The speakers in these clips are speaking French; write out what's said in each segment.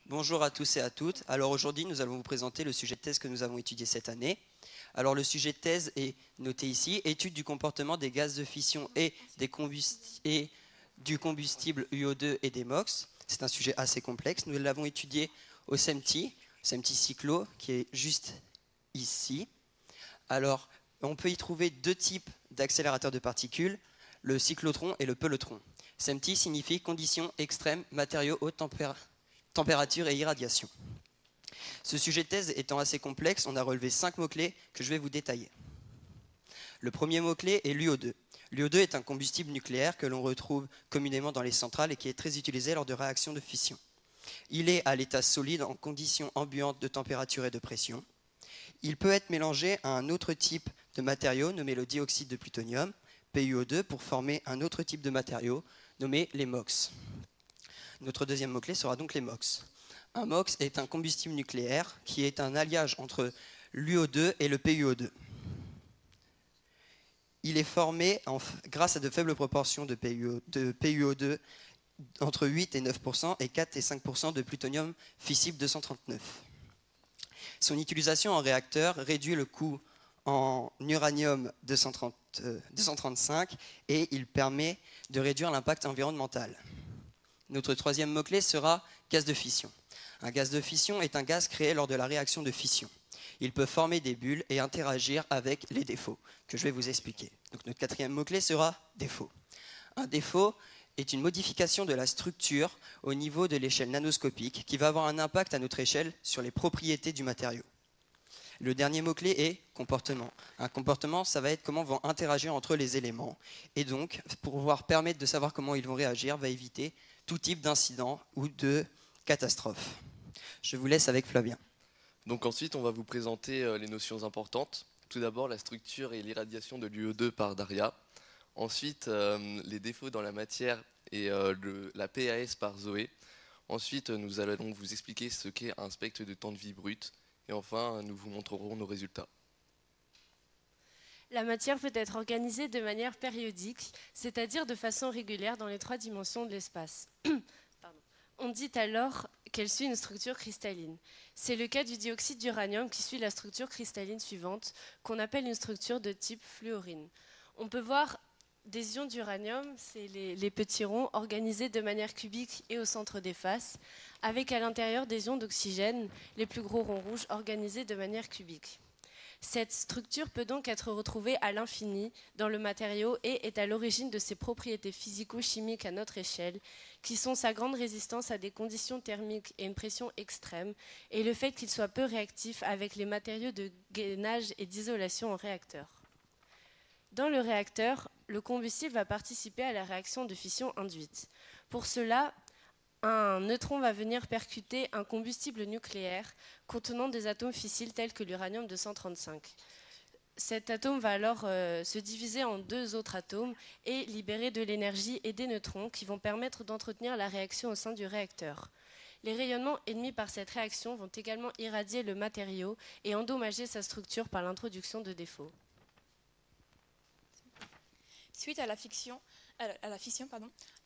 Bonjour à tous et à toutes. Alors aujourd'hui, nous allons vous présenter le sujet de thèse que nous avons étudié cette année. Alors le sujet de thèse est noté ici, étude du comportement des gaz de fission et du combustible UO2 et des MOX. C'est un sujet assez complexe. Nous l'avons étudié au SEMTI Cyclo, qui est juste ici. Alors, on peut y trouver deux types d'accélérateurs de particules, le cyclotron et le pelotron. SEMTI signifie conditions extrêmes, matériaux haute température et irradiation. Ce sujet de thèse étant assez complexe, on a relevé 5 mots-clés que je vais vous détailler. Le premier mot-clé est l'UO2. L'UO2 est un combustible nucléaire que l'on retrouve communément dans les centrales et qui est très utilisé lors de réactions de fission. Il est à l'état solide en conditions ambiantes de température et de pression. Il peut être mélangé à un autre type de matériau nommé le dioxyde de plutonium, PuO2, pour former un autre type de matériau nommé les MOX. Notre deuxième mot-clé sera donc les MOX. Un MOX est un combustible nucléaire qui est un alliage entre l'UO2 et le PuO2. Il est formé grâce à de faibles proportions de PuO2 entre 8 et 9% et 4 et 5% de plutonium fissible 239. Son utilisation en réacteur réduit le coût en uranium 235 et il permet de réduire l'impact environnemental. Notre troisième mot-clé sera gaz de fission. Un gaz de fission est un gaz créé lors de la réaction de fission. Il peut former des bulles et interagir avec les défauts, que je vais vous expliquer. Donc notre quatrième mot-clé sera défaut. Un défaut est une modification de la structure au niveau de l'échelle nanoscopique qui va avoir un impact à notre échelle sur les propriétés du matériau. Le dernier mot-clé est comportement. Un comportement, ça va être comment vont interagir entre les éléments. Et donc, pour pouvoir permettre de savoir comment ils vont réagir, va éviter tout type d'incident ou de catastrophe. Je vous laisse avec Flavien. Donc ensuite, on va vous présenter les notions importantes. Tout d'abord, la structure et l'irradiation de l'UO2 par Daria. Ensuite, les défauts dans la matière et la PAS par Zoé. Ensuite, nous allons vous expliquer ce qu'est un spectre de temps de vie brut. Et enfin, nous vous montrerons nos résultats. La matière peut être organisée de manière périodique, c'est-à-dire de façon régulière dans les 3 dimensions de l'espace. On dit alors qu'elle suit une structure cristalline. C'est le cas du dioxyde d'uranium qui suit la structure cristalline suivante, qu'on appelle une structure de type fluorine. On peut voir des ions d'uranium, c'est les petits ronds, organisés de manière cubique et au centre des faces, avec à l'intérieur des ions d'oxygène, les plus gros ronds rouges, organisés de manière cubique. Cette structure peut donc être retrouvée à l'infini dans le matériau et est à l'origine de ses propriétés physico-chimiques à notre échelle, qui sont sa grande résistance à des conditions thermiques et une pression extrême, et le fait qu'il soit peu réactif avec les matériaux de gainage et d'isolation en réacteur. Dans le réacteur, le combustible va participer à la réaction de fission induite. Pour cela, un neutron va venir percuter un combustible nucléaire contenant des atomes fissiles tels que l'uranium 235. Cet atome va alors se diviser en 2 autres atomes et libérer de l'énergie et des neutrons qui vont permettre d'entretenir la réaction au sein du réacteur. Les rayonnements émis par cette réaction vont également irradier le matériau et endommager sa structure par l'introduction de défauts. Suite à la fission,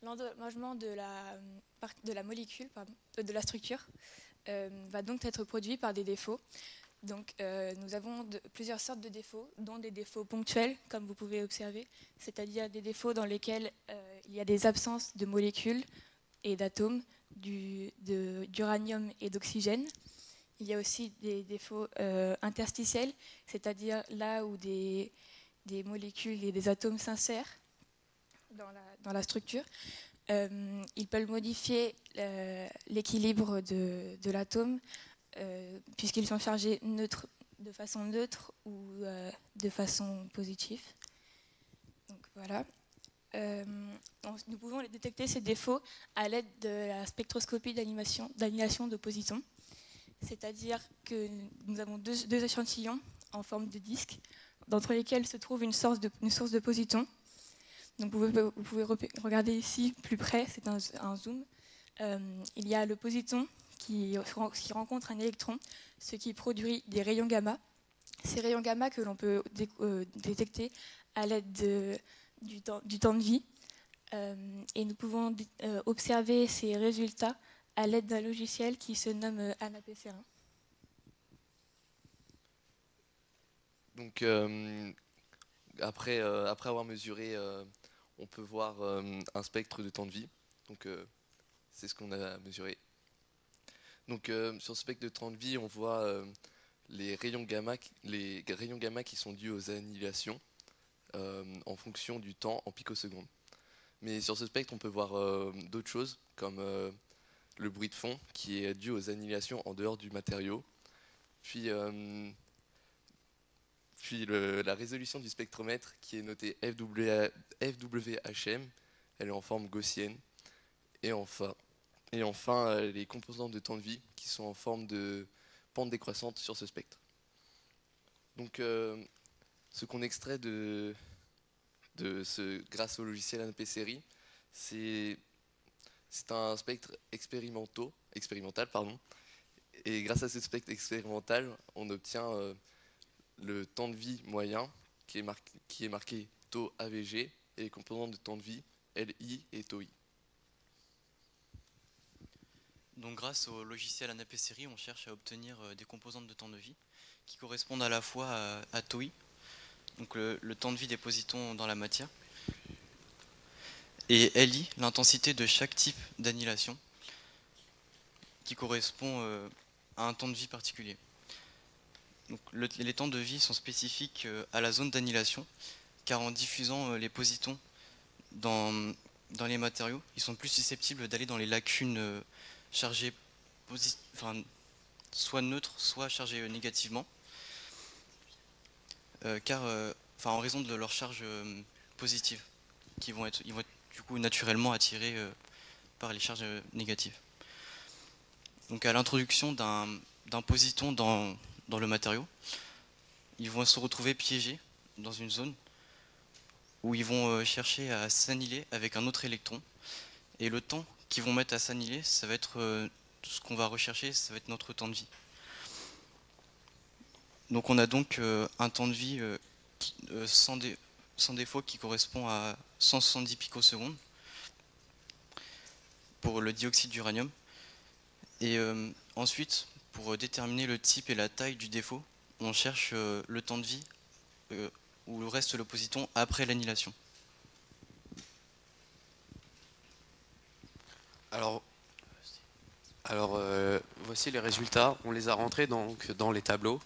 l'endommagement de la molécule, de la structure, va donc être produit par des défauts. Donc, nous avons plusieurs sortes de défauts, dont des défauts ponctuels, comme vous pouvez observer, c'est-à-dire des défauts dans lesquels il y a des absences de molécules et d'atomes, d'uranium et d'oxygène. Il y a aussi des défauts interstitiels, c'est-à-dire là où des molécules et des atomes s'insèrent dans la structure. Ils peuvent modifier l'équilibre de l'atome puisqu'ils sont chargés de façon neutre ou de façon positive. Donc voilà. Nous pouvons détecter ces défauts à l'aide de la spectroscopie d'annihilation de positons. C'est-à-dire que nous avons deux échantillons en forme de disque, d'entre lesquels se trouve une source de positons. Donc vous pouvez regarder ici plus près, c'est un zoom. Il y a le positon qui rencontre un électron, ce qui produit des rayons gamma. Ces rayons gamma que l'on peut détecter à l'aide du temps de vie. Et nous pouvons observer ces résultats à l'aide d'un logiciel qui se nomme AnaPCR1. Donc après avoir mesuré, on peut voir un spectre de temps de vie. Donc c'est ce qu'on a mesuré. Donc sur ce spectre de temps de vie, on voit les rayons gamma qui sont dus aux annulations en fonction du temps en picosecondes. Mais sur ce spectre, on peut voir d'autres choses, comme le bruit de fond, qui est dû aux annulations en dehors du matériau. Puis la résolution du spectromètre, qui est notée FWHM, elle est en forme gaussienne. Et enfin les composantes de temps de vie, qui sont en forme de pente décroissante sur ce spectre. Donc ce qu'on extrait grâce au logiciel AnaPCR1, c'est un spectre expérimental. Et grâce à ce spectre expérimental, on obtient le temps de vie moyen qui est marqué taux AVG et les composantes de temps de vie LI et taux I. Donc grâce au logiciel AnaPCR1, on cherche à obtenir des composantes de temps de vie qui correspondent à la fois à taux I, donc le temps de vie des positons dans la matière, et LI, l'intensité de chaque type d'annihilation, qui correspond à un temps de vie particulier. Donc les temps de vie sont spécifiques à la zone d'annihilation, car en diffusant les positons dans les matériaux, ils sont plus susceptibles d'aller dans les lacunes chargées soit neutres, soit chargées négativement, en raison de leur charge positive, ils vont être du coup naturellement attirés par les charges négatives. Donc à l'introduction d'un positon dans le matériau, ils vont se retrouver piégés dans une zone où ils vont chercher à s'annihiler avec un autre électron. Et le temps qu'ils vont mettre à s'annihiler, ça va être ce qu'on va rechercher, ça va être notre temps de vie. Donc on a donc un temps de vie sans défaut qui correspond à 170 picosecondes pour le dioxyde d'uranium. Et ensuite, pour déterminer le type et la taille du défaut, on cherche le temps de vie où reste le positon après l'annihilation. Alors voici les résultats. On les a rentrés donc dans les tableaux.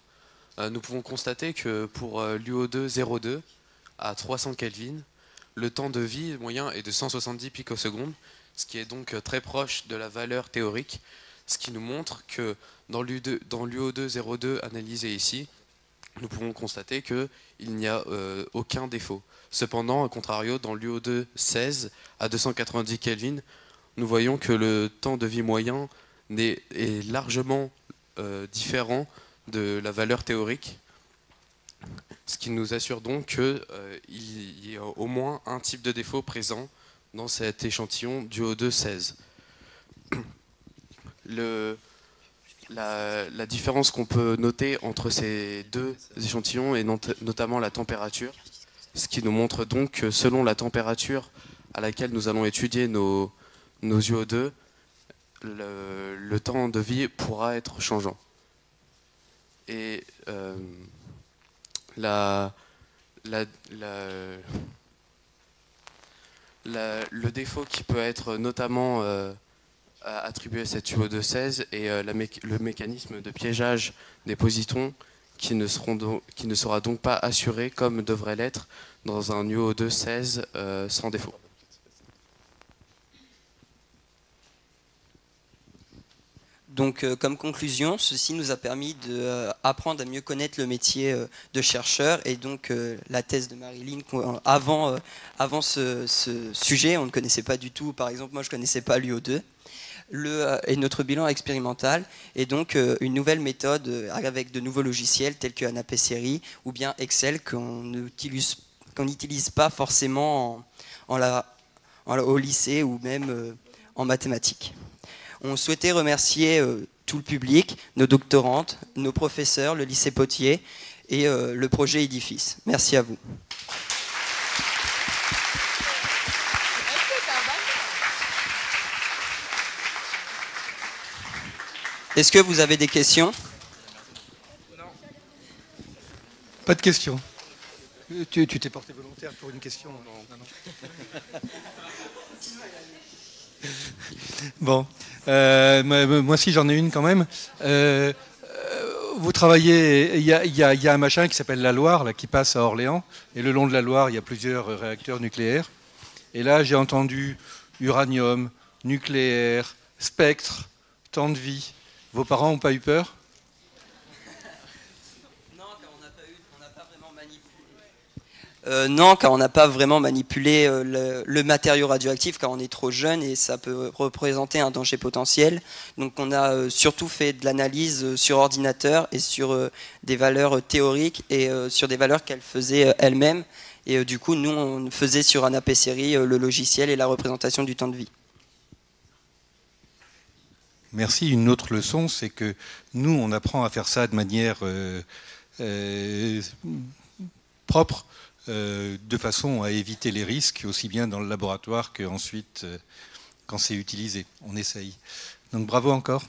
Nous pouvons constater que pour l'UO2 02 à 300 Kelvin, le temps de vie moyen est de 170 picosecondes, ce qui est donc très proche de la valeur théorique, ce qui nous montre que dans l'UO2 02 analysé ici, nous pouvons constater qu'il n'y a aucun défaut. Cependant, à contrario, dans l'UO2 16 à 290 Kelvin, nous voyons que le temps de vie moyen est largement différent de la valeur théorique, ce qui nous assure donc qu'il y a au moins un type de défaut présent dans cet échantillon d'UO2 16. La différence qu'on peut noter entre ces deux échantillons est notamment la température, ce qui nous montre donc que selon la température à laquelle nous allons étudier nos UO2, le temps de vie pourra être changeant. Et le défaut qui peut être notamment attribué à cette UO2 16 est le mécanisme de piégeage des positons qui ne sera donc pas assuré comme devrait l'être dans un UO2 16 sans défaut. Donc, comme conclusion, ceci nous a permis d'apprendre à mieux connaître le métier de chercheur et donc la thèse de Marilyn. Avant ce sujet, on ne connaissait pas du tout. Par exemple, moi, je ne connaissais pas l'UO2 et notre bilan expérimental. Et donc, une nouvelle méthode avec de nouveaux logiciels tels que AnaPCR1 ou bien Excel qu'on n'utilise pas forcément au lycée ou même en mathématiques. On souhaitait remercier tout le public, nos doctorantes, nos professeurs, le lycée Potier et le projet Édifice. Merci à vous. Est-ce que vous avez des questions? Pas de questions. Tu t'es porté volontaire pour une question? Non. Bon, moi si j'en ai une quand même. Vous travaillez, il y a un machin qui s'appelle la Loire, là, qui passe à Orléans, et le long de la Loire, il y a plusieurs réacteurs nucléaires. Et là, j'ai entendu uranium, nucléaire, spectre, temps de vie. Vos parents n'ont pas eu peur? Non, car on n'a pas vraiment manipulé le matériau radioactif, car on est trop jeune et ça peut représenter un danger potentiel. Donc on a surtout fait de l'analyse sur ordinateur et sur des valeurs théoriques et sur des valeurs qu'elle faisait elle-même. Et du coup, nous, on faisait sur un AP-série le logiciel et la représentation du temps de vie. Merci. Une autre leçon, c'est que nous, on apprend à faire ça de manière propre, de façon à éviter les risques, aussi bien dans le laboratoire qu'ensuite quand c'est utilisé. On essaye. Donc bravo encore.